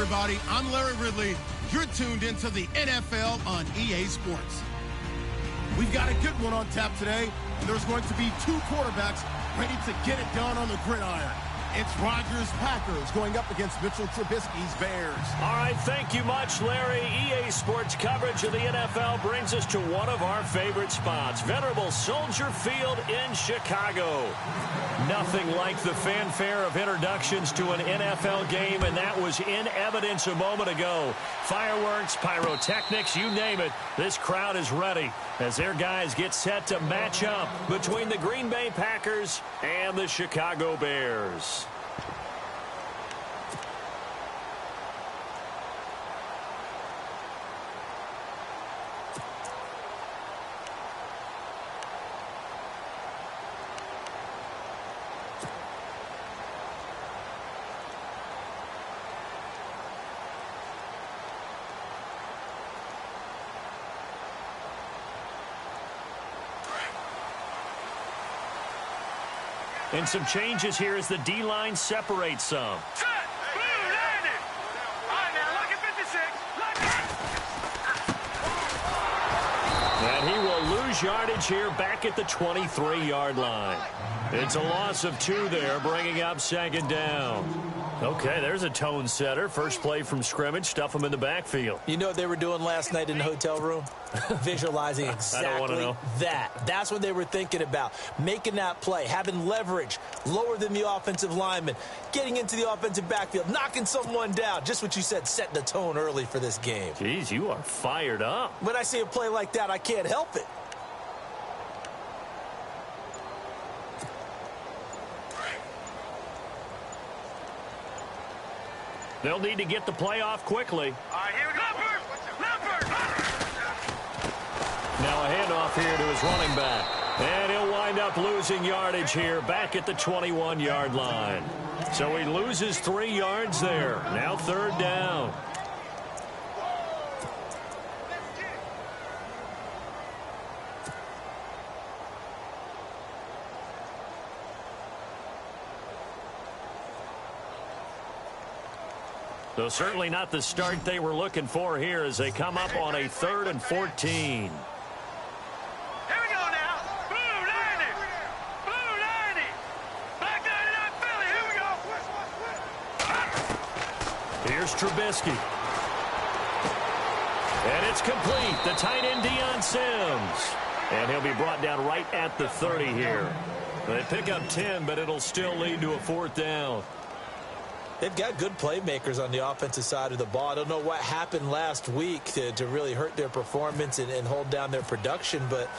everybody. I'm Larry Ridley. You're tuned into the NFL on EA Sports. We've got a good one on tap today, and there's going to be two quarterbacks ready to get it done on the gridiron. It's Rodgers Packers going up against Mitchell Trubisky's Bears. All right, thank you much, Larry. EA Sports coverage of the NFL brings us to one of our favorite spots, venerable Soldier Field in Chicago. Nothing like the fanfare of introductions to an NFL game, and that was in evidence a moment ago. Fireworks, pyrotechnics, you name it. This crowd is ready as their guys get set to match up between the Green Bay Packers and the Chicago Bears. And some changes here as the D-line separates some. Set! Blue landed! All right, now, look at 56. And he will lose yardage here back at the 23-yard line. It's a loss of 2 there, bringing up second down. Okay, there's a tone setter. First play from scrimmage, stuff him in the backfield. You know what they were doing last night in the hotel room? Visualizing exactly that. That's what they were thinking about. Making that play, having leverage, lower than the offensive lineman, getting into the offensive backfield, knocking someone down. Just what you said, setting the tone early for this game. Jeez, you are fired up. When I see a play like that, I can't help it. They'll need to get the play off quickly. All right, here we go. Leopard! Now a handoff here to his running back. And he'll wind up losing yardage here back at the 21-yard line. So he loses 3 yards there. Now third down. So certainly not the start they were looking for here as they come up on a 3rd and 14. Here we go now. Blue landed! Blue landed! Back 99 Philly, here we go. Here's Trubisky. And it's complete. The tight end, Deion Sims. And he'll be brought down right at the 30 here. They pick up 10, but it'll still lead to a 4th down. They've got good playmakers on the offensive side of the ball. I don't know what happened last week to really hurt their performance and hold down their production, but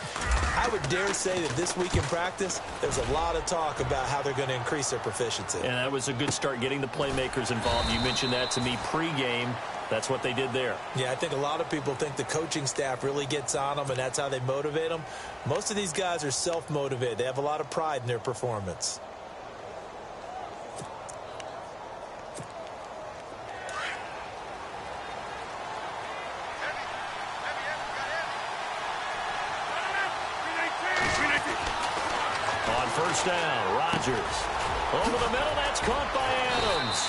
I would dare say that this week in practice, there's a lot of talk about how they're going to increase their proficiency. And that was a good start getting the playmakers involved. You mentioned that to me pregame. That's what they did there. Yeah, I think a lot of people think the coaching staff really gets on them, and that's how they motivate them. Most of these guys are self-motivated. They have a lot of pride in their performance. First down, Rodgers. Over the middle, that's caught by Adams.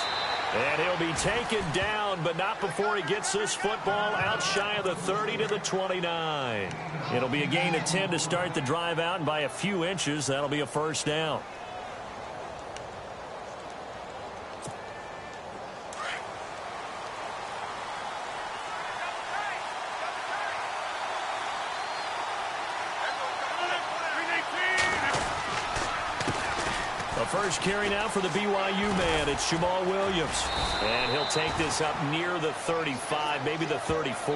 And he'll be taken down, but not before he gets this football out shy of the 30 to the 29. It'll be a gain of 10 to start the drive out, and by a few inches, that'll be a first down. First carry now for the BYU man. It's Jamal Williams. And he'll take this up near the 35, maybe the 34.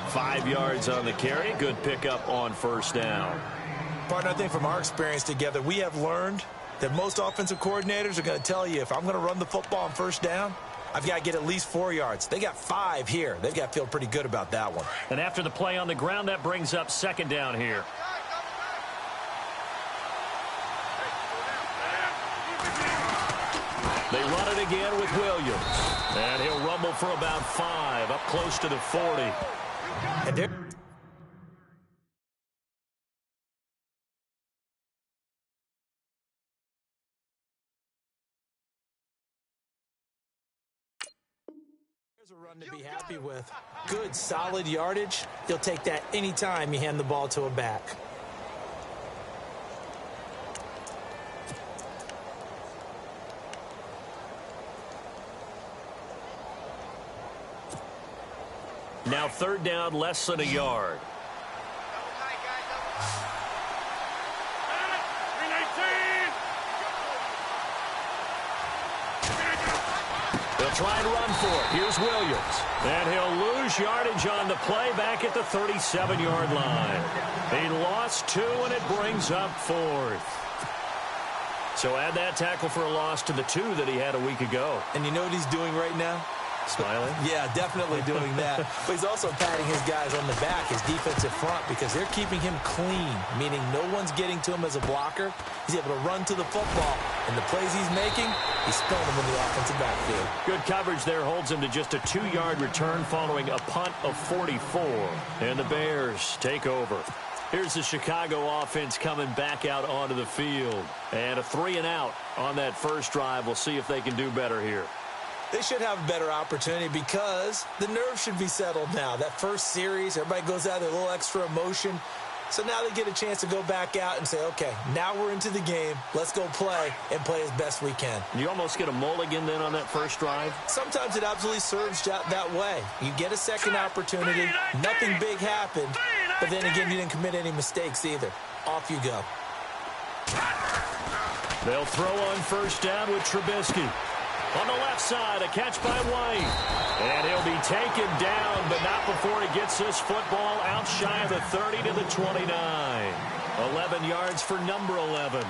5 yards on the carry. Good pickup on first down. Partner, I think from our experience together, we have learned that most offensive coordinators are going to tell you, if I'm going to run the football on first down, I've got to get at least 4 yards. They got 5 here. They've got to feel pretty good about that one. And after the play on the ground, that brings up second down here. They run it again with Williams. And he'll rumble for about 5, up close to the 40. And they're run to be happy with. Good, solid yardage. He'll take that anytime you hand the ball to a back. Now 3rd down, less than a yard. They'll try and run for it. Here's Williams. And he'll lose yardage on the play back at the 37-yard line. He lost 2, and it brings up 4th. So add that tackle for a loss to the 2 that he had a week ago. And you know what he's doing right now? Smiling? Yeah, definitely doing that. But he's also patting his guys on the back, his defensive front, because they're keeping him clean, meaning no one's getting to him as a blocker. He's able to run to the football, and the plays he's making, he's spilling them in the offensive backfield. Good coverage there holds him to just a 2-yard return following a punt of 44. And the Bears take over. Here's the Chicago offense coming back out onto the field. And a 3-and-out on that first drive. We'll see if they can do better here. They should have a better opportunity because the nerves should be settled now. That first series, everybody goes out with a little extra emotion. So now they get a chance to go back out and say, okay, now we're into the game. Let's go play and play as best we can. You almost get a mulligan then on that first drive? Sometimes it absolutely serves that way. You get a second opportunity. Nothing big happened. But then again, you didn't commit any mistakes either. Off you go. They'll throw on first down with Trubisky. On the left side, a catch by White. And he'll be taken down, but not before he gets this football out shy of the 30 to the 29. 11 yards for number 11.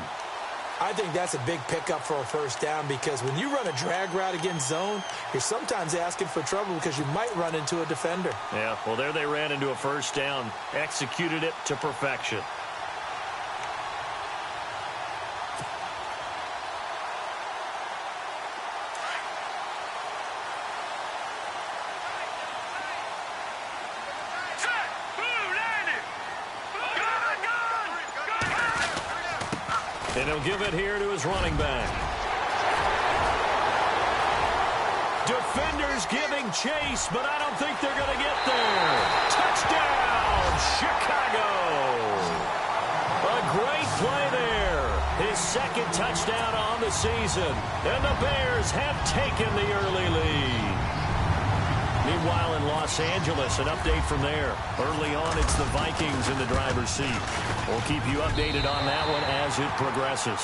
I think that's a big pickup for a first down because when you run a drag route against zone, you're sometimes asking for trouble because you might run into a defender. Yeah, well, there they ran into a first down, executed it to perfection. And he'll give it here to his running back. Defenders giving chase, but I don't think they're going to get there. Touchdown, Chicago. A great play there. His 2nd touchdown on the season. And the Bears have taken the early lead. Meanwhile, in Los Angeles, an update from there. Early on, it's the Vikings in the driver's seat. We'll keep you updated on that one as it progresses.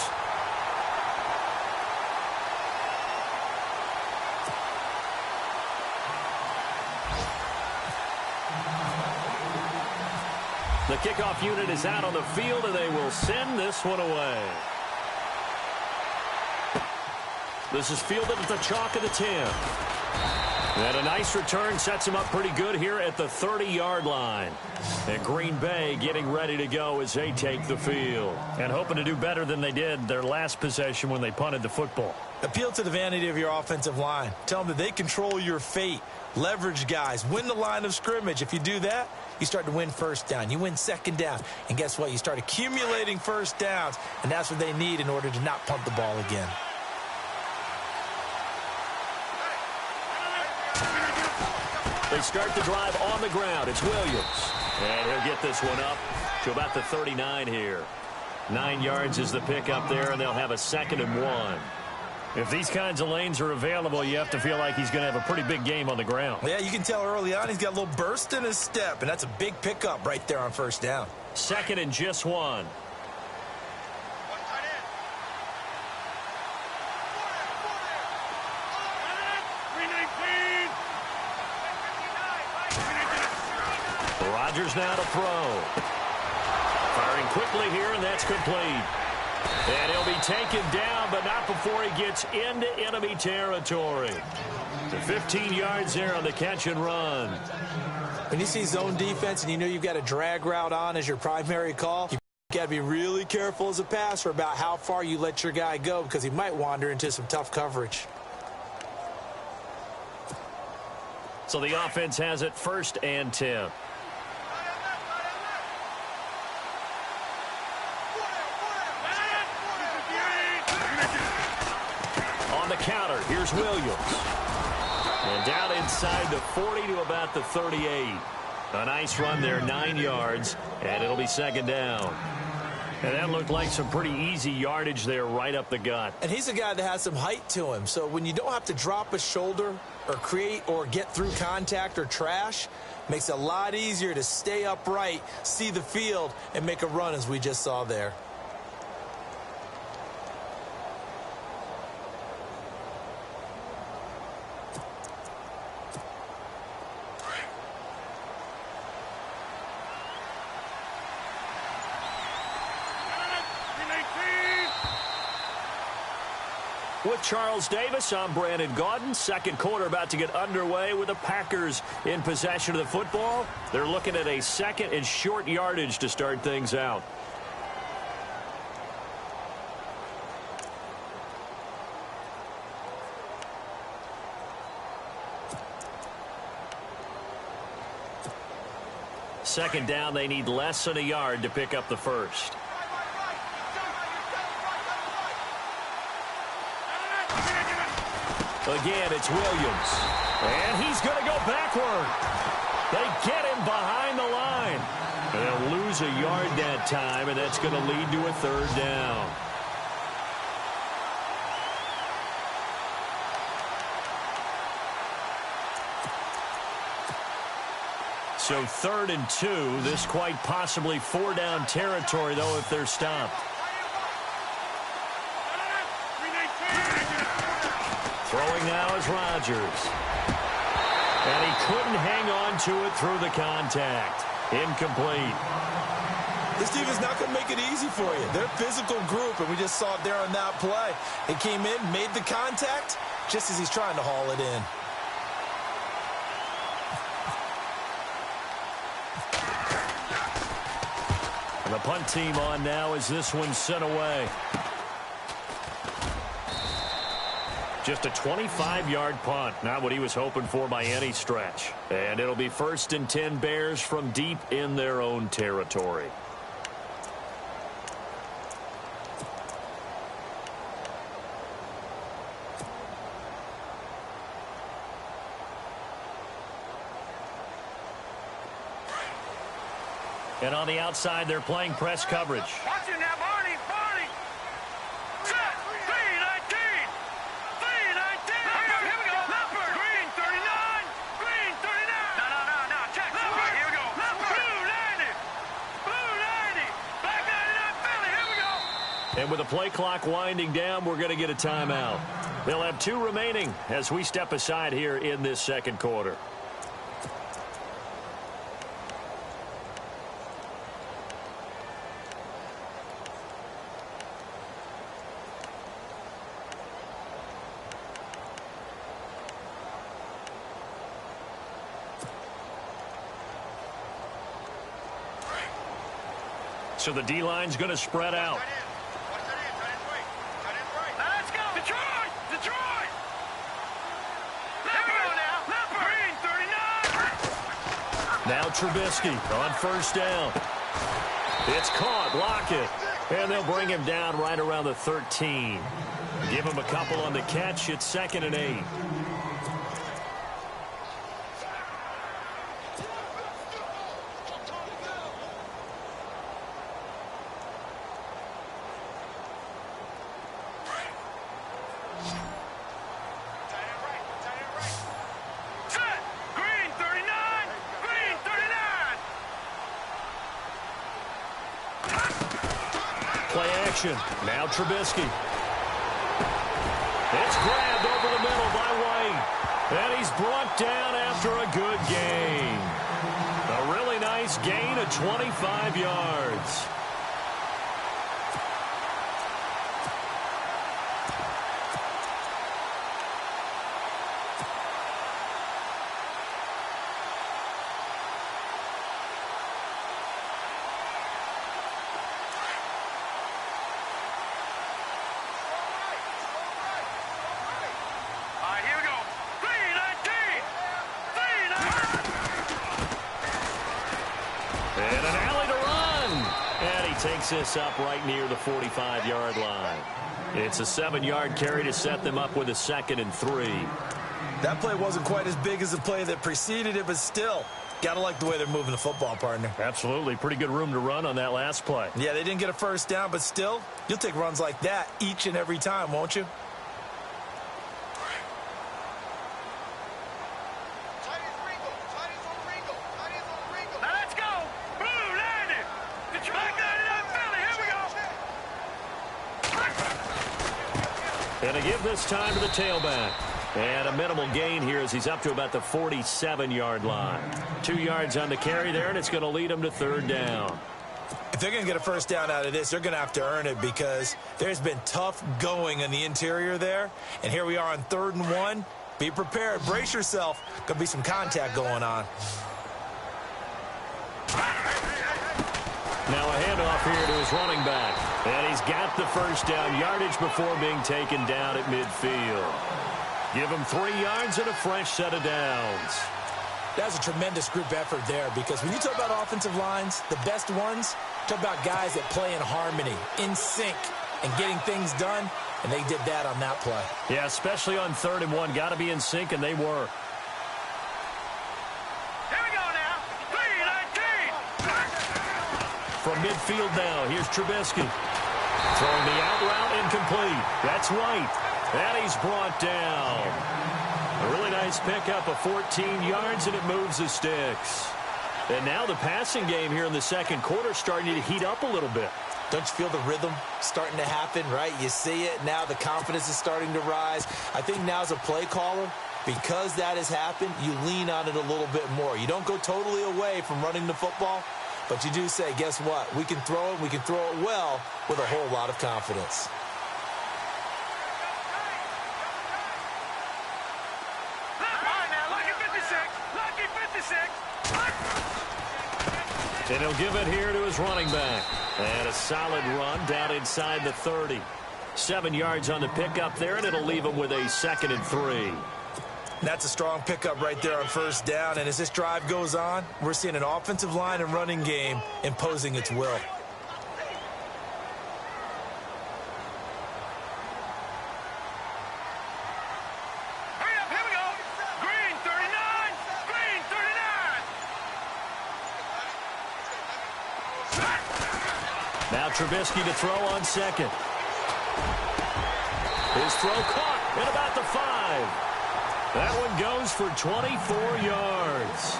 The kickoff unit is out on the field, and they will send this one away. This is fielded at the chalk of the 10. And a nice return sets him up pretty good here at the 30-yard line. And Green Bay getting ready to go as they take the field. And hoping to do better than they did their last possession when they punted the football. Appeal to the vanity of your offensive line. Tell them that they control your fate. Leverage guys. Win the line of scrimmage. If you do that, you start to win first down. You win 2nd down. And guess what? You start accumulating first downs. And that's what they need in order to not punt the ball again. They start the drive on the ground. It's Williams. And he'll get this one up to about the 39 here. 9 yards is the pickup there, and they'll have a 2nd and 1. If these kinds of lanes are available, you have to feel like he's going to have a pretty big game on the ground. Yeah, you can tell early on he's got a little burst in his step, and that's a big pickup right there on first down. 2nd and just 1. Rodgers now to throw. Firing quickly here, and that's complete. And he'll be taken down, but not before he gets into enemy territory. To 15 yards there on the catch and run. When you see zone defense and you know you've got a drag route on as your primary call, you got to be really careful as a passer about how far you let your guy go because he might wander into some tough coverage. So the offense has it 1st and 10. On the counter, here's Williams. And down inside the 40 to about the 38. A nice run there, 9 yards, and it'll be second down. And that looked like some pretty easy yardage there right up the gut. And he's a guy that has some height to him. So when you don't have to drop a shoulder or create or get through contact or trash, makes it a lot easier to stay upright, see the field, and make a run as we just saw there. With Charles Davis, I'm Brandon Gaudin. Second quarter about to get underway with the Packers in possession of the football. They're looking at a second and short yardage to start things out. Second down, they need less than a yard to pick up the first. Again, it's Williams. And he's going to go backward. They get him behind the line. And they'll lose a yard that time, and that's going to lead to a third down. So 3rd and 2. This quite possibly 4-down territory, though, if they're stopped. Throwing now is Rodgers. And he couldn't hang on to it through the contact. Incomplete. This team is not going to make it easy for you. They're a physical group, and we just saw it there on that play. He came in, made the contact, just as he's trying to haul it in. And the punt team on now as this one's sent away. Just a 25-yard punt, not what he was hoping for by any stretch. And it'll be 1st and 10 Bears from deep in their own territory. And on the outside, they're playing press coverage. Watch it now, Barney. Set. 3-19. 3-19. Here we go. Leopard. Green 39. Green 39. No. Check. Leopard. Here we go. Leopard. Blue 90. Black 99 Philly. Here we go. And with the play clock winding down, we're going to get a timeout. They'll have 2 remaining as we step aside here in this second quarter. So the D-line's going to spread out. Let's go. Detroit. Leopard now. Leopard. Green 39. Now Trubisky on 1st down. It's caught. Lockett. And they'll bring him down right around the 13. Give him a couple on the catch. It's 2nd and 8. Now Trubisky. It's grabbed over the middle by White. And he's brought down after a good gain. A really nice gain of 25 yards. Takes this up right near the 45-yard line. It's a 7-yard carry to set them up with a 2nd and 3. That play wasn't quite as big as the play that preceded it, but still, got to like the way they're moving the football, partner. Absolutely. Pretty good room to run on that last play. Yeah, they didn't get a first down, but still, you'll take runs like that each and every time, won't you? Now let's go. Blue landed. Detroit got it up, Philly. Here we go. And to give this time to the tailback. And a minimal gain here as he's up to about the 47-yard line. 2 yards on the carry there, and it's going to lead him to third down. If they're going to get a first down out of this, they're going to have to earn it because there's been tough going in the interior there. And here we are on 3rd and 1. Be prepared. Brace yourself. Going to be some contact going on. Now a handoff here to his running back. And he's got the first down yardage before being taken down at midfield. Give him 3 yards and a fresh set of downs. That's a tremendous group effort there because when you talk about offensive lines, the best ones, talk about guys that play in harmony, in sync, and getting things done, and they did that on that play. Yeah, especially on 3rd and 1. Got to be in sync, and they were. Here we go now. 3-19. From midfield now, here's Trubisky. Throwing the out route incomplete. That's White. And he's brought down. A really nice pickup of 14 yards, and it moves the sticks. And now the passing game here in the second quarter starting to heat up a little bit. Don't you feel the rhythm starting to happen, right? You see it. Now the confidence is starting to rise. I think now as a play caller, because that has happened, you lean on it a little bit more. You don't go totally away from running the football, but you do say, guess what? We can throw it. We can throw it well with a whole lot of confidence. And he'll give it here to his running back. And a solid run down inside the 30. 7 yards on the pickup there, and it'll leave him with a 2nd and 3. That's a strong pickup right there on first down. And as this drive goes on, we're seeing an offensive line and running game imposing its will. Now Trubisky to throw on 2nd. His throw caught at about the 5. That one goes for 24 yards.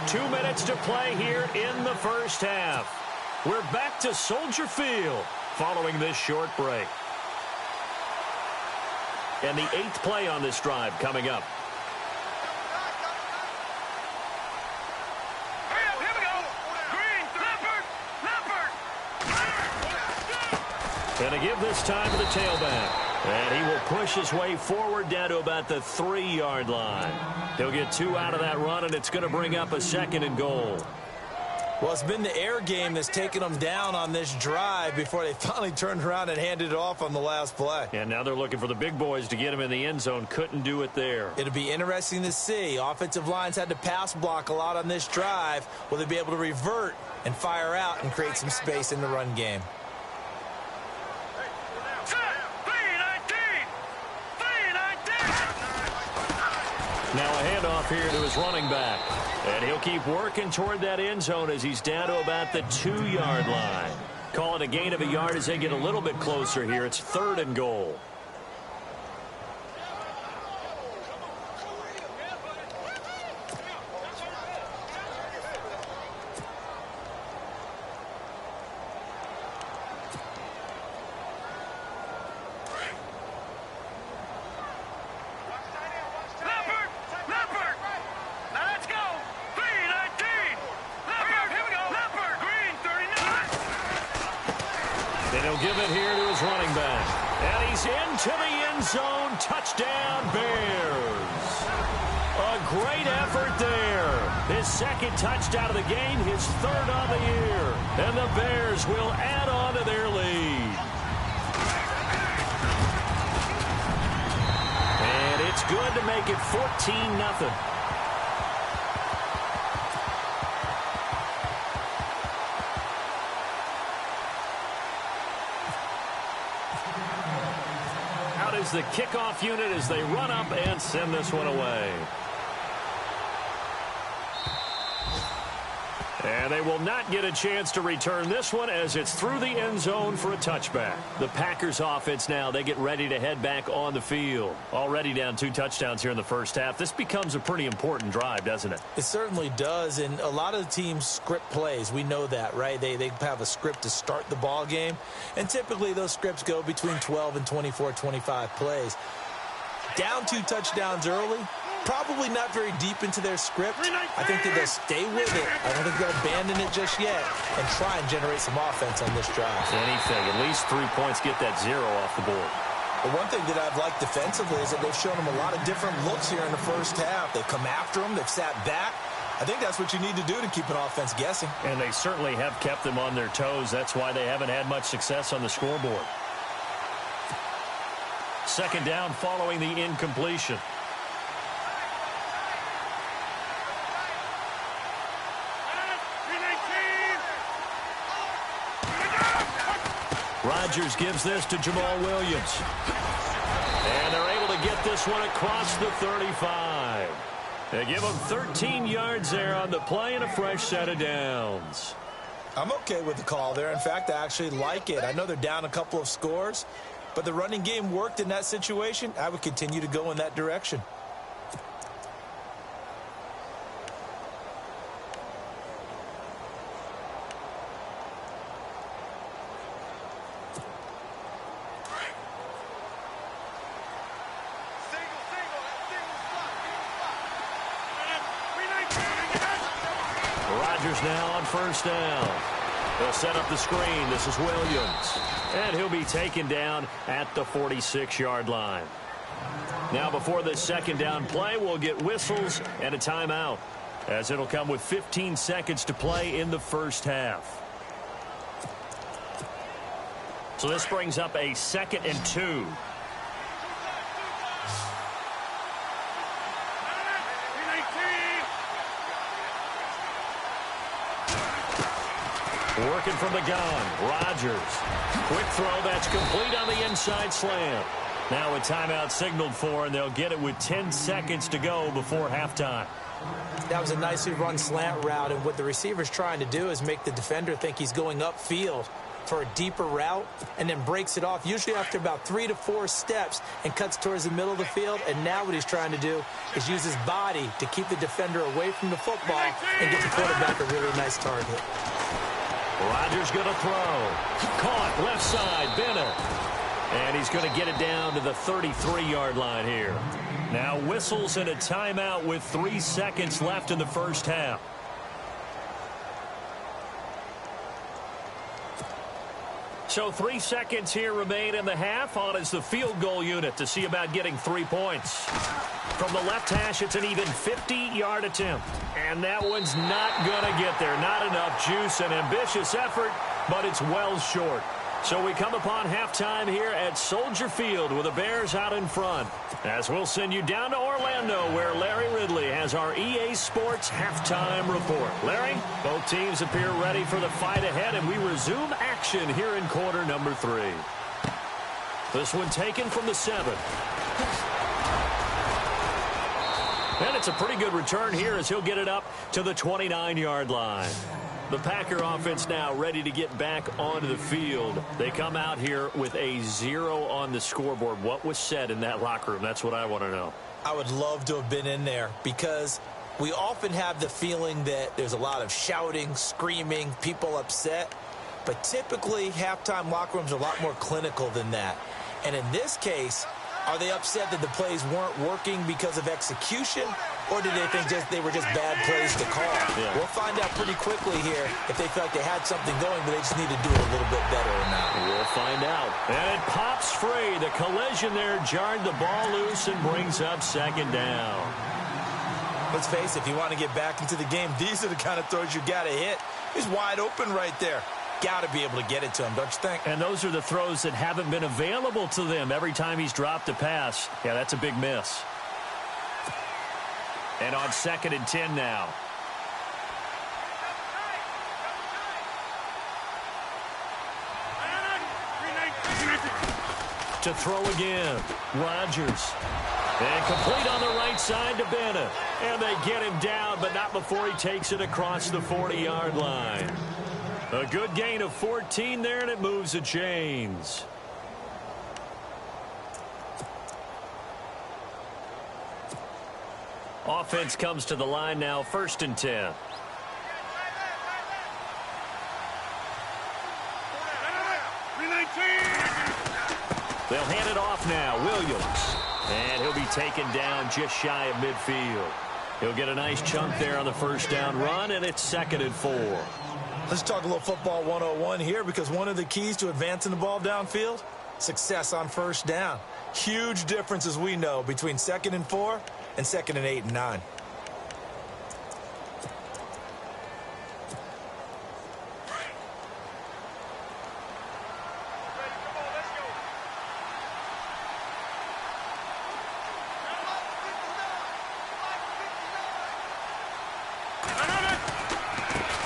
Two minutes to play here in the first half. We're back to Soldier Field following this short break. And the 8th play on this drive coming up. Here we go. Green, Leopard. And to give this time to the tailback. And he will push his way forward down to about the 3-yard line. He'll get 2 out of that run, and it's going to bring up a 2nd and goal. Well, it's been the air game that's taken them down on this drive before they finally turned around and handed it off on the last play. And now they're looking for the big boys to get him in the end zone. Couldn't do it there. It'll be interesting to see. Offensive lines had to pass block a lot on this drive. Will they be able to revert and fire out and create some space in the run game? Now a handoff here to his running back. And he'll keep working toward that end zone as he's down to about the 2-yard line. Call it a gain of a yard as they get a little bit closer here. It's 3rd and goal. Give it here to his running back. And he's into the end zone. Touchdown, Bears. A great effort there. His 2nd touchdown of the game, his 3rd on the year. And the Bears will add on to their lead. And it's good to make it 14-0. is the kickoff unit as they run up and send this one away. And they will not get a chance to return this one as it's through the end zone for a touchback. The Packers offense now, they get ready to head back on the field. Already down 2 touchdowns here in the first half. This becomes a pretty important drive, doesn't it? It certainly does, and a lot of the teams script plays. We know that, right? They have a script to start the ball game, and typically those scripts go between 12 and 24, 25 plays. Down 2 touchdowns early, probably not very deep into their script. I think that they'll stay with it. I don't think they'll abandon it just yet and try and generate some offense on this drive. Anything. At least 3 points, get that 0 off the board. The one thing that I've liked defensively is that they've shown them a lot of different looks here in the first half. They've come after them. They've sat back. I think that's what you need to do to keep an offense guessing. And they certainly have kept them on their toes. That's why they haven't had much success on the scoreboard. Second down following the incompletion. Rodgers gives this to Jamal Williams. And they're able to get this one across the 35. They give him 13 yards there on the play and a fresh set of downs. I'm okay with the call there. In fact, I actually like it. I know they're down a couple of scores, but the running game worked in that situation. I would continue to go in that direction. Rodgers now on first down. They'll set up the screen. This is Williams. And he'll be taken down at the 46-yard line. Now before this second down play, we'll get whistles and a timeout, as it'll come with 15 seconds to play in the first half. So this brings up a 2nd and 2. Working from the gun, Rodgers. Quick throw, that's complete on the inside slant. Now a timeout signaled for, and they'll get it with 10 seconds to go before halftime. That was a nicely run slant route, and what the receiver's trying to do is make the defender think he's going upfield for a deeper route, and then breaks it off, usually after about 3 to 4 steps, and cuts towards the middle of the field. And now what he's trying to do is use his body to keep the defender away from the football and get the quarterback a really nice target. Rodgers going to throw. Caught left side, Bennett. And he's going to get it down to the 33-yard line here. Now whistles and a timeout with 3 seconds left in the first half. So 3 seconds here remain in the half. On is the field goal unit to see about getting 3 points. From the left hash, it's an even 50-yard attempt. And that one's not going to get there. Not enough juice. An ambitious effort, but it's well short. So we come upon halftime here at Soldier Field with the Bears out in front. As we'll send you down to Orlando, where Larry Ridley has our EA Sports halftime report. Larry, both teams appear ready for the fight ahead, and we resume action here in quarter number 3. This one taken from the 7. And it's a pretty good return here as he'll get it up to the 29-yard line. The Packer offense now ready to get back onto the field. They come out here with a 0 on the scoreboard. What was said in that locker room? That's what I want to know. I would love to have been in there, because we often have the feeling that there's a lot of shouting, screaming, people upset. But typically, halftime locker rooms are a lot more clinical than that. And in this case, are they upset that the plays weren't working because of execution, or did they think they were just bad plays to call? Yeah. We'll find out pretty quickly here if they felt like they had something going, but they just need to do it a little bit better or not. We'll find out. And it pops free. The collision there jarred the ball loose and brings up 2nd down. Let's face it, if you want to get back into the game, these are the kind of throws you got to hit. He's wide open right there. Got to be able to get it to him, don't you think? And those are the throws that haven't been available to them every time he's dropped a pass. Yeah, that's a big miss. And on 2nd and 10 now. To throw again. Rodgers. And complete on the right side to Bennett. And they get him down, but not before he takes it across the 40-yard line. A good gain of 14 there, and it moves the chains. Offense comes to the line now, 1st and 10. They'll hand it off now. Williams. And he'll be taken down just shy of midfield. He'll get a nice chunk there on the first down run, and it's 2nd and 4. Let's talk a little football 101 here, because one of the keys to advancing the ball downfield, success on first down. Huge difference, as we know, between 2nd and 4 and 2nd and 8 and 9.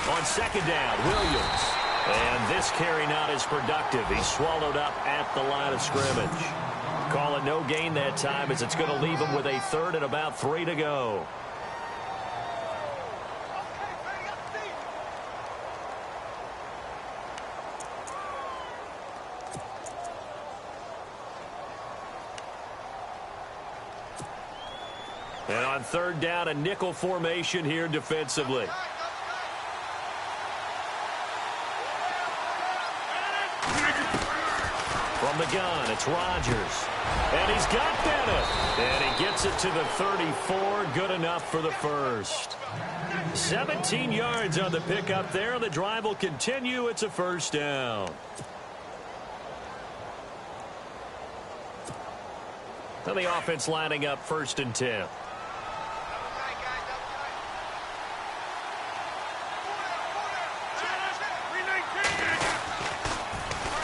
On 2nd down, Williams. And this carry not as productive. He's swallowed up at the line of scrimmage. Call it no gain that time, as it's going to leave him with a 3rd and about 3 to go. And on 3rd down, a nickel formation here defensively. From the gun, it's Rodgers. And he's got Bennett. And he gets it to the 34. Good enough for the first. 17 yards on the pickup there. The drive will continue. It's a 1st down. And the offense lining up 1st and 10.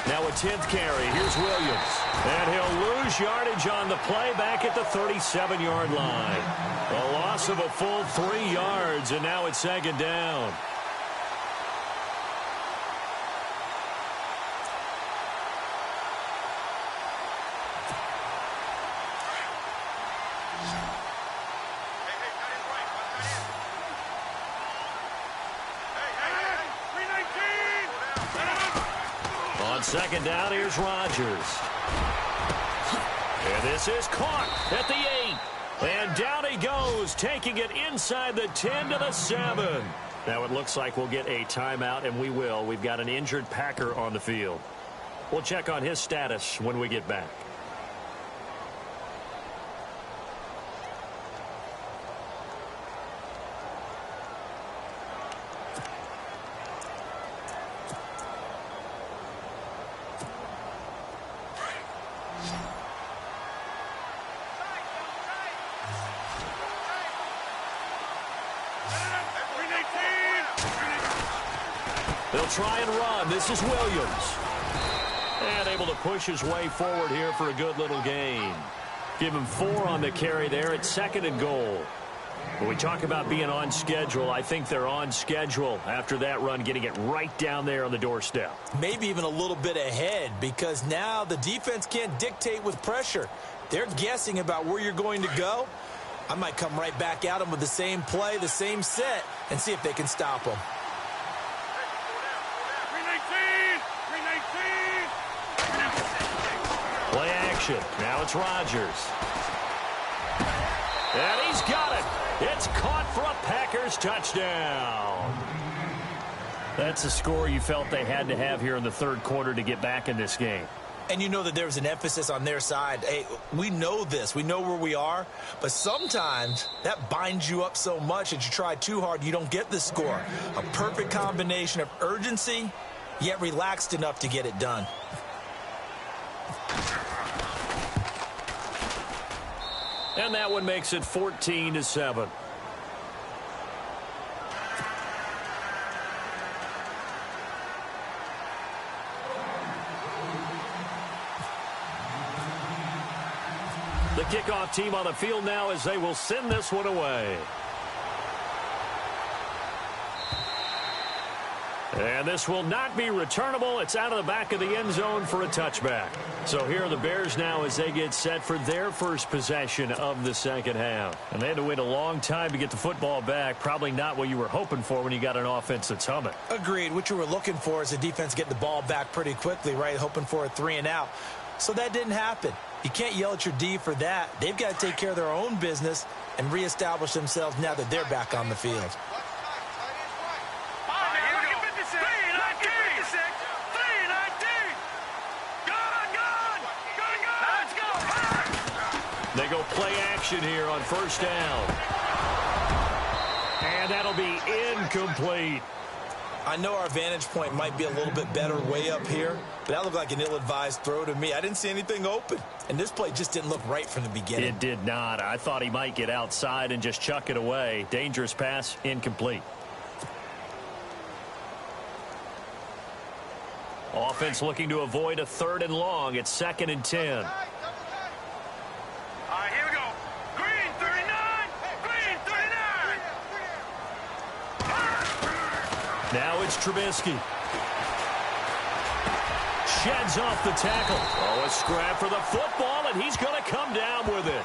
Now a 10th carry. Here's Williams. And he'll lose yardage on the play back at the 37-yard line. A loss of a full 3 yards, and now it's 2nd down. On 2nd down, here's Rodgers. And this is caught at the 8. And down he goes, taking it inside the 10 to the 7. Now it looks like we'll get a timeout, and we will. We've got an injured Packer on the field. We'll check on his status when we get back. They'll try and run. This is Williams. And able to push his way forward here for a good little gain. Give him 4 on the carry there at 2nd and goal. When we talk about being on schedule, I think they're on schedule after that run, getting it right down there on the doorstep. Maybe even a little bit ahead, because now the defense can't dictate with pressure. They're guessing about where you're going to go. I might come right back at them with the same play, the same set, and see if they can stop them. Play action. Now it's Rodgers. And he's got it. It's caught for a Packers touchdown. That's a score you felt they had to have here in the 3rd quarter to get back in this game. And you know that there's an emphasis on their side. Hey, we know this. We know where we are. But sometimes that binds you up so much that you try too hard, you don't get the score. A perfect combination of urgency, yet relaxed enough to get it done. And that one makes it 14-7. The kickoff team on the field now as they will send this one away. And this will not be returnable. It's out of the back of the end zone for a touchback. So here are the Bears now as they get set for their first possession of the second half. And they had to wait a long time to get the football back. Probably not what you were hoping for when you got an offense that's humming. Agreed. What you were looking for is the defense getting the ball back pretty quickly, right? Hoping for a 3-and-out. So that didn't happen. You can't yell at your D for that. They've got to take care of their own business and reestablish themselves now that they're back on the field. They go play action here on first down. And that'll be incomplete. I know our vantage point might be a little bit better way up here, but that looked like an ill-advised throw to me. I didn't see anything open, and this play just didn't look right from the beginning. It did not. I thought he might get outside and just chuck it away. Dangerous pass, incomplete. Offense looking to avoid a 3rd and long. It's 2nd and 10. Now it's Trubisky. Sheds off the tackle. Oh, a scrap for the football, and he's going to come down with it.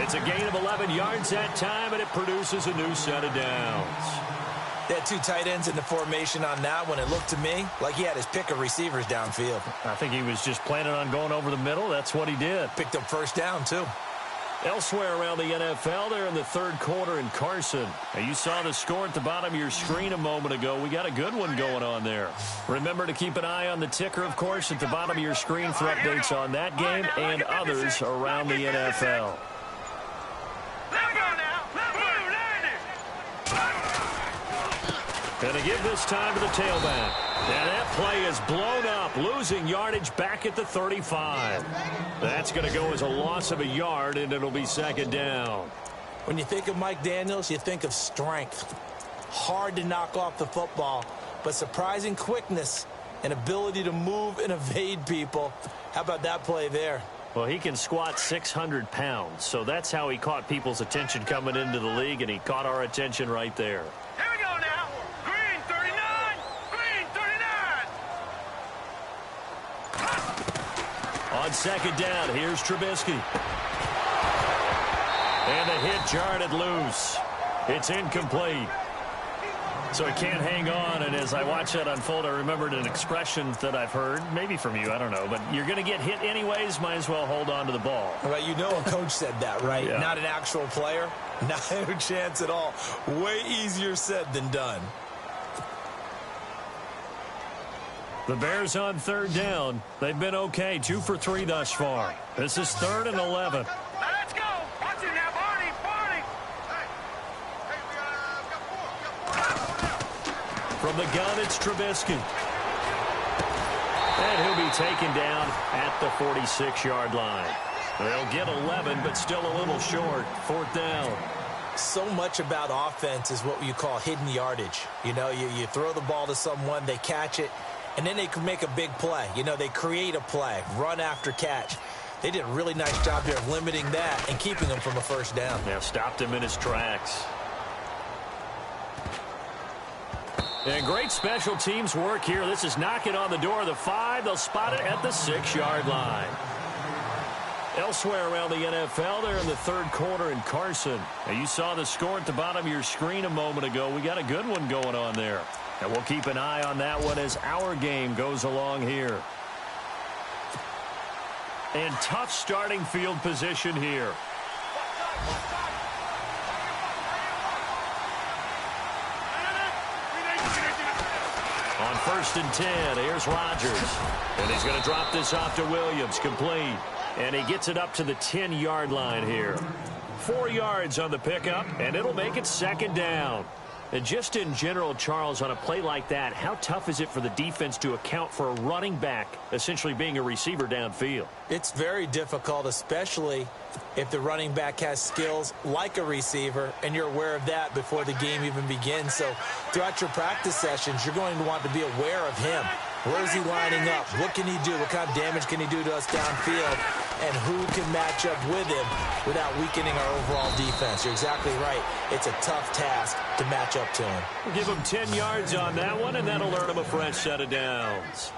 It's a gain of 11 yards that time, and it produces a new set of downs. They had 2 tight ends in the formation on that one. It looked to me like he had his pick of receivers downfield. I think he was just planning on going over the middle. That's what he did. Picked up first down, too. Elsewhere around the NFL, they're in the 3rd quarter in Carson. Now, you saw the score at the bottom of your screen a moment ago. We got a good one going on there. Remember to keep an eye on the ticker, of course, at the bottom of your screen for updates on that game and others around the NFL. And they give this time to the tailback. And that play is blown up, losing yardage back at the 35. That's going to go as a loss of a yard, and it'll be 2nd down. When you think of Mike Daniels, you think of strength. Hard to knock off the football, but surprising quickness and ability to move and evade people. How about that play there? Well, he can squat 600 pounds, so that's how he caught people's attention coming into the league, and he caught our attention right there. Here we go now. Green 39. Green 39. On 2nd down, here's Trubisky. And the hit jarred loose. It's incomplete. So he can't hang on, and as I watch that unfold, I remembered an expression that I've heard, maybe from you, I don't know, but you're going to get hit anyways, might as well hold on to the ball. Right, you know a coach said that, right? Yeah. Not an actual player. Not a chance at all. Way easier said than done. The Bears on 3rd down. They've been okay, 2 for 3 thus far. This is 3rd and 11. Let's go. Watch it now, Barney. Barney. From the gun, it's Trubisky. And he'll be taken down at the 46-yard line. They'll get 11, but still a little short. 4th down. So much about offense is what you call hidden yardage. You know, you throw the ball to someone, they catch it, and then they can make a big play. You know, they create a play, run after catch. They did a really nice job there of limiting that and keeping him from a 1st down. Yeah, stopped him in his tracks. And great special teams work here. This is knocking on the door of the 5. They'll spot it at the 6-yard line. Elsewhere around the NFL, they're in the 3rd quarter in Carson. Now, you saw the score at the bottom of your screen a moment ago. We got a good one going on there. And we'll keep an eye on that one as our game goes along here. And tough starting field position here. On 1st and 10, here's Rodgers. And he's going to drop this off to Williams, complete. And he gets it up to the 10-yard line here. 4 yards on the pickup, and it'll make it 2nd down. And just in general, Charles, on a play like that, how tough is it for the defense to account for a running back essentially being a receiver downfield? It's very difficult, especially if the running back has skills like a receiver, and you're aware of that before the game even begins. So throughout your practice sessions, you're going to want to be aware of him. Where is he lining up? What can he do? What kind of damage can he do to us downfield? And who can match up with him without weakening our overall defense? You're exactly right. It's a tough task to match up to him. Give him 10 yards on that one, and that'll earn him a fresh set of downs.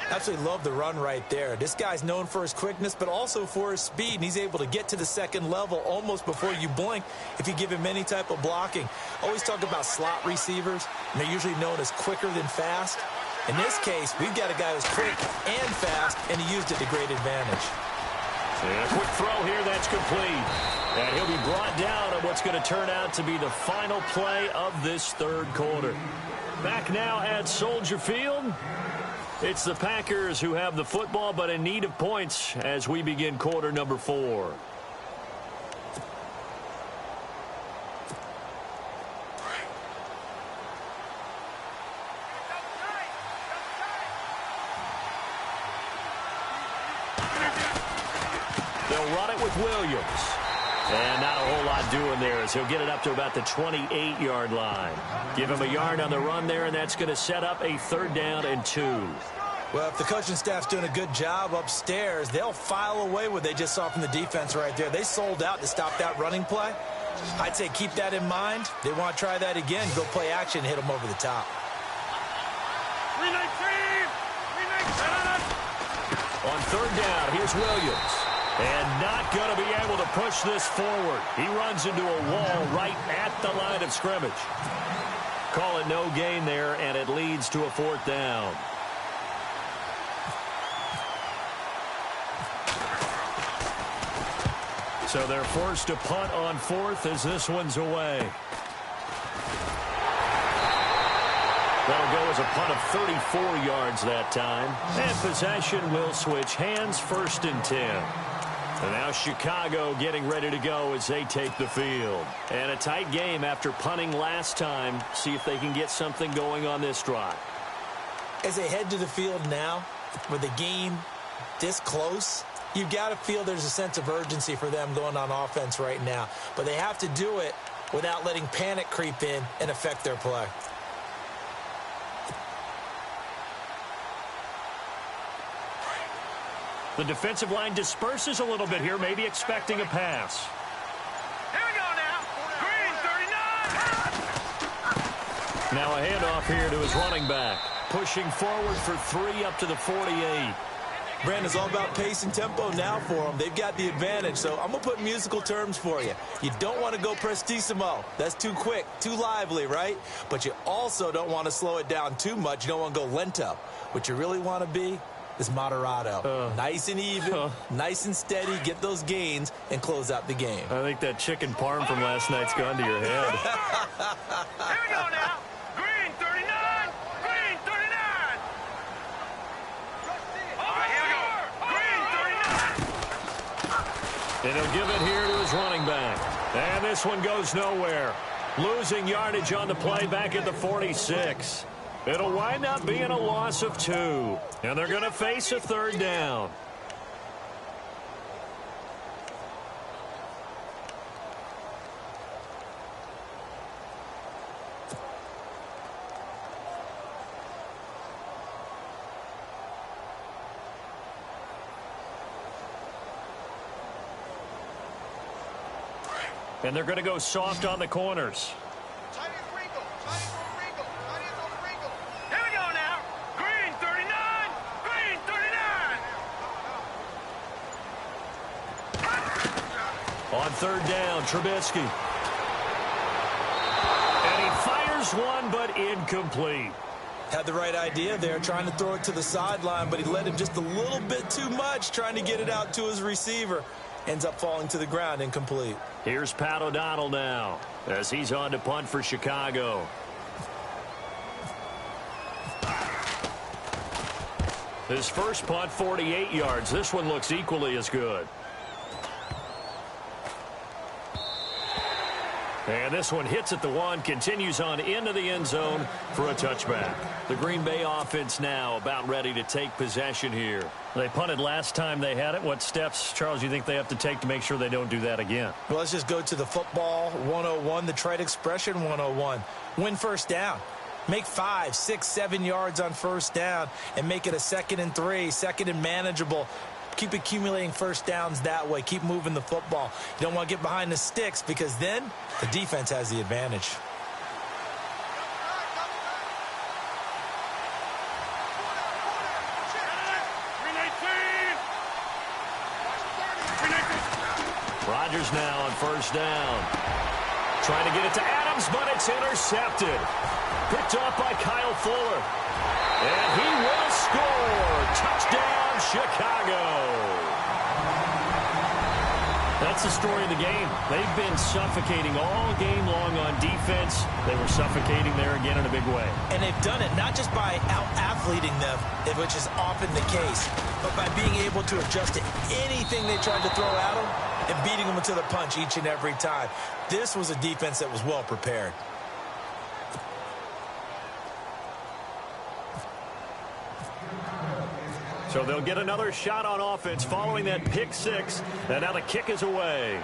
Absolutely love the run right there. This guy's known for his quickness, but also for his speed. And he's able to get to the second level almost before you blink if you give him any type of blocking. Always talk about slot receivers, and they're usually known as quicker than fast. In this case, we've got a guy who's quick and fast, and he used it to great advantage. And a quick throw here, that's complete. And he'll be brought down on what's going to turn out to be the final play of this third quarter. Back now at Soldier Field. It's the Packers who have the football, but in need of points as we begin quarter number 4. They'll run it with Williams. And not a whole lot doing there as he'll get it up to about the 28-yard line. Give him a yard on the run there, and that's going to set up a 3rd down and 2. Well, if the coaching staff's doing a good job upstairs, they'll file away what they just saw from the defense right there. They sold out to stop that running play. I'd say keep that in mind. They want to try that again. Go play action and hit them over the top. 319! On 3rd down, here's Williams. And not going to be able to push this forward. He runs into a wall right at the line of scrimmage. Call it no gain there, and it leads to a 4th down. So they're forced to punt on 4th as this one's away. That'll go as a punt of 34 yards that time. And possession will switch hands, 1st and 10. And now Chicago getting ready to go as they take the field. And a tight game after punting last time. See if they can get something going on this drive. As they head to the field now, with the game this close, you've got to feel there's a sense of urgency for them going on offense right now. But they have to do it without letting panic creep in and affect their play. The defensive line disperses a little bit here, maybe expecting a pass. Here we go now. Green 39. Now a handoff here to his running back. Pushing forward for 3 up to the 48. Brandon, it's all about pace and tempo now for them. They've got the advantage, so I'm going to put musical terms for you. You don't want to go prestissimo. That's too quick, too lively, right? But you also don't want to slow it down too much. You don't want to go lento. What you really want to be is moderato. Nice and even, nice and steady, get those gains, and close out the game. I think that chicken parm from last night's gone to your head. Here we go now. Green 39. Green 39. All right, here we go. Green 39. And he'll give it here to his running back. And this one goes nowhere. Losing yardage on the play back at the 46. It'll wind up being a loss of 2. And they're going to face a 3rd down. And they're going to go soft on the corners. Here we go now. Green 39. Green 39. On 3rd down, Trubisky. And he fires one, but incomplete. Had the right idea there, trying to throw it to the sideline, but he led him just a little bit too much, trying to get it out to his receiver. Ends up falling to the ground, incomplete. Here's Pat O'Donnell now as he's on to punt for Chicago. His first punt, 48 yards. This one looks equally as good. And this one hits at the 1, continues on into the end zone for a touchback. The Green Bay offense now about ready to take possession here. They punted last time they had it. What steps, Charles, you think they have to take to make sure they don't do that again? Well, let's just go to the football 101, the trite expression 101. Win 1st down. Make 5, 6, 7 yards on first down and make it a 2nd and 3, 2nd and manageable. Keep accumulating first downs that way. Keep moving the football. You don't want to get behind the sticks because then the defense has the advantage. Rodgers now on first down. Trying to get it to Adams, but it's intercepted. Picked off by Kyle Fuller. And he will score. Touchdown, Chicago. That's the story of the game. They've been suffocating all game long on defense. They were suffocating there again in a big way. And they've done it not just by out-athleting them, which is often the case, but by being able to adjust to anything they tried to throw at them and beating them to the punch each and every time. This was a defense that was well prepared. So they'll get another shot on offense following that pick six. And now the kick is away.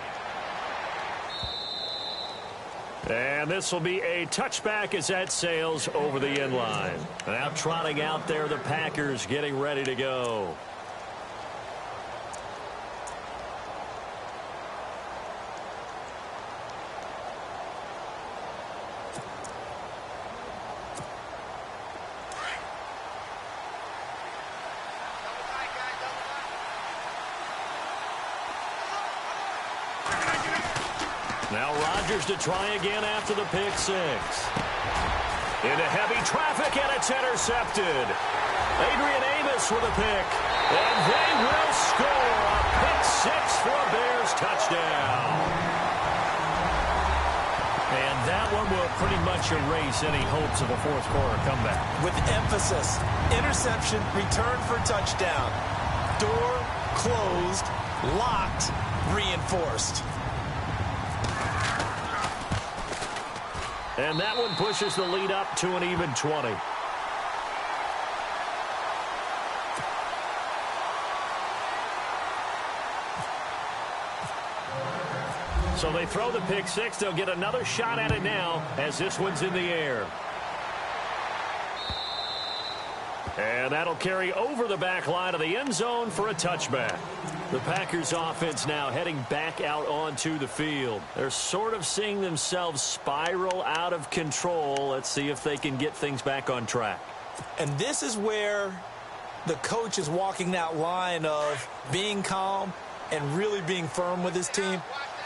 And this will be a touchback as that sails over the end line. Now trotting out there, the Packers getting ready to go. Now Rodgers to try again after the pick six. Into heavy traffic, and it's intercepted. Adrian Amos with a pick. And they will score a pick six for a Bears touchdown. And that one will pretty much erase any hopes of a fourth quarter comeback. With emphasis, interception, return for touchdown. Door closed, locked, reinforced. And that one pushes the lead up to an even 20. So they throw the pick six. They'll get another shot at it now as this one's in the air. And that'll carry over the back line of the end zone for a touchback. The Packers offense now heading back out onto the field. They're sort of seeing themselves spiral out of control. Let's see if they can get things back on track. And this is where the coach is walking that line of being calm and really being firm with his team.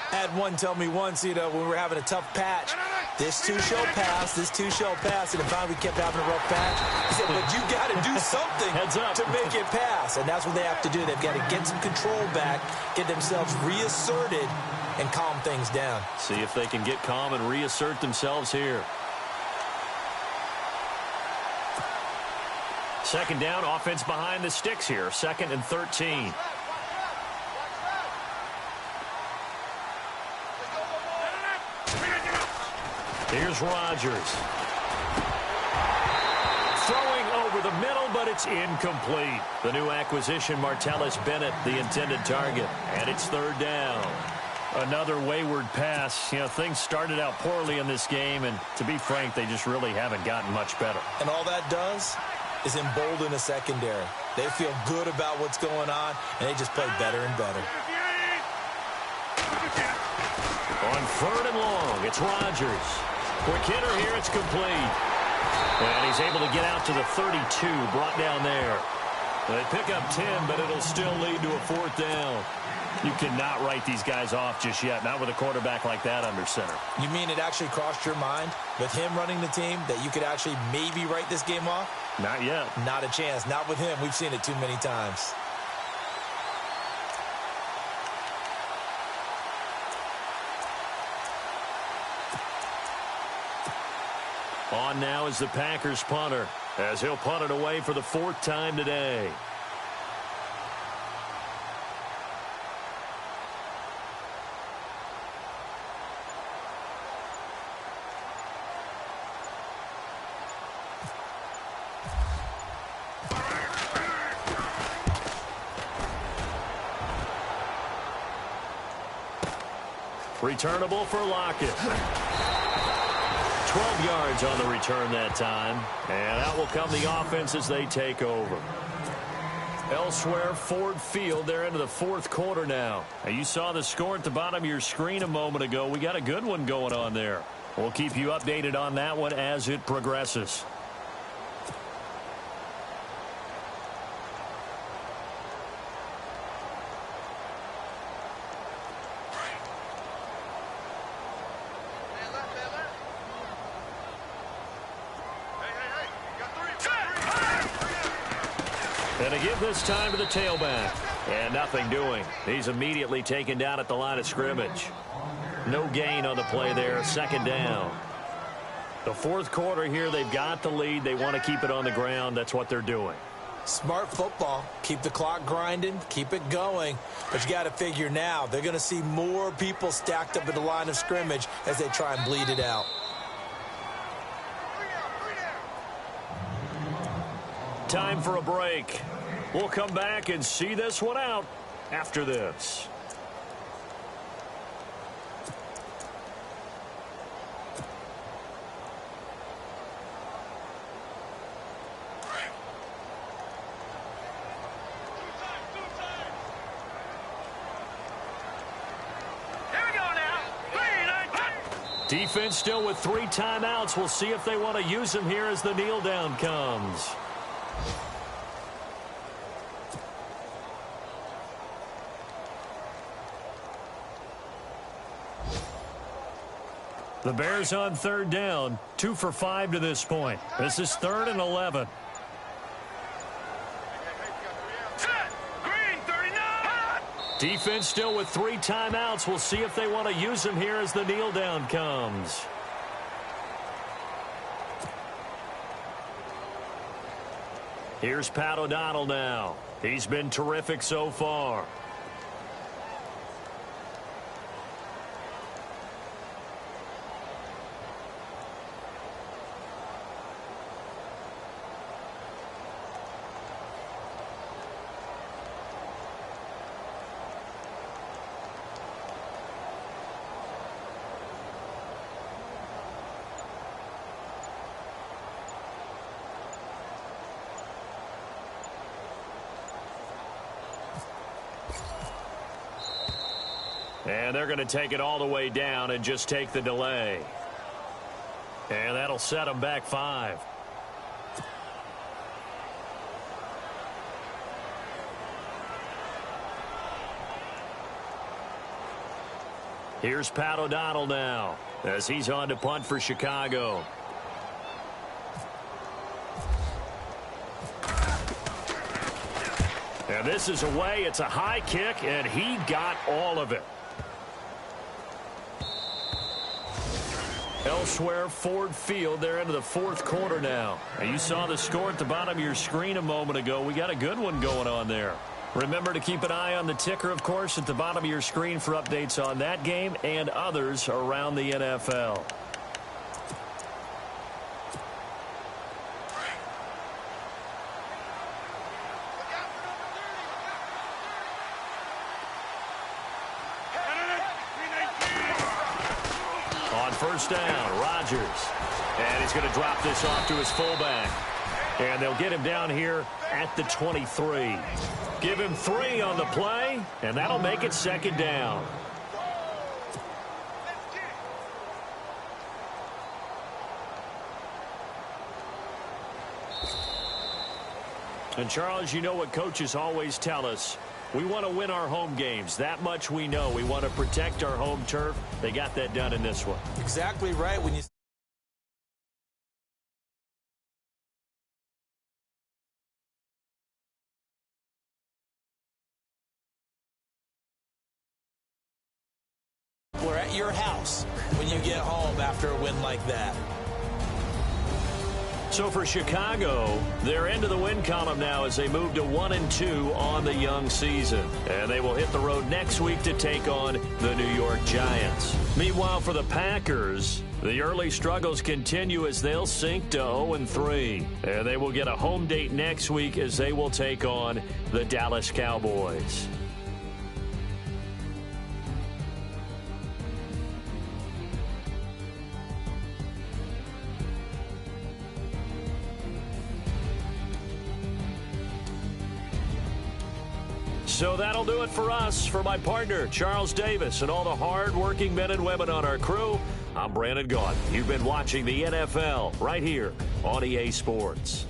I had one tell me once, when we were having a tough patch, this too shall pass, this too shall pass, and finally we kept having a rough patch. He said, but you got to do something to make it pass, and that's what they have to do. They've got to get some control back, get themselves reasserted, and calm things down. See if they can get calm and reassert themselves here. Second down, offense behind the sticks here, 2nd and 13. Here's Rodgers. Throwing over the middle, but it's incomplete. The new acquisition, Martellus Bennett, the intended target. And it's 3rd down. Another wayward pass. Things started out poorly in this game, and to be frank, they just really haven't gotten much better. And all that does is embolden the secondary. They feel good about what's going on, and they just play better and better. On 3rd and long, it's Rodgers. Quick hitter here, it's complete. And he's able to get out to the 32, brought down there. They pick up 10, but it'll still lead to a 4th down. You cannot write these guys off just yet, not with a quarterback like that under center. You mean it actually crossed your mind with him running the team that you could actually maybe write this game off? Not yet. Not a chance. Not with him. We've seen it too many times. On now is the Packers punter, as he'll punt it away for the 4th time today. Returnable for Lockett. 12 yards on the return that time. And out will come the offense as they take over. Elsewhere, Ford Field, they're into the fourth quarter now. You saw the score at the bottom of your screen a moment ago. We got a good one going on there. We'll keep you updated on that one as it progresses. And to give this time to the tailback. And nothing doing. He's immediately taken down at the line of scrimmage. No gain on the play there. Second down. The fourth quarter here, they've got the lead. They want to keep it on the ground. That's what they're doing. Smart football. Keep the clock grinding. Keep it going. But you got to figure now, they're going to see more people stacked up at the line of scrimmage as they try and bleed it out. Time for a break. We'll come back and see this one out after this. Defense still with 3 timeouts. We'll see if they want to use them here as the kneel down comes. The Bears on third down, 2 for 5 to this point. This is 3rd and 11. Defense still with 3 timeouts. We'll see if they want to use them here as the kneel down comes. Here's Pat O'Donnell now. He's been terrific so far. And they're going to take it all the way down and just take the delay. And that'll set them back 5. Here's Pat O'Donnell now as he's on to punt for Chicago. And this is away. It's a high kick, and he got all of it. Elsewhere, Ford Field, they're into the fourth quarter now. And you saw the score at the bottom of your screen a moment ago. We got a good one going on there. Remember to keep an eye on the ticker, of course, at the bottom of your screen for updates on that game and others around the NFL. First down, Rodgers. And he's going to drop this off to his fullback. And they'll get him down here at the 23. Give him 3 on the play, and that'll make it second down. And, Charles, you know what coaches always tell us. We want to win our home games. That much we know. We want to protect our home turf. They got that done in this one. Exactly right. When you we're at your house when you get home after a win like that. So for Chicago, they're into the win column now as they move to 1-2 on the young season. And they will hit the road next week to take on the New York Giants. Meanwhile, for the Packers, the early struggles continue as they'll sink to 0-3. And they will get a home date next week as they will take on the Dallas Cowboys. So that'll do it for us. For my partner, Charles Davis, and all the hard-working men and women on our crew, I'm Brandon Gaudin. You've been watching the NFL right here on EA Sports.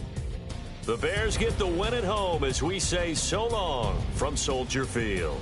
The Bears get the win at home as we say so long from Soldier Field.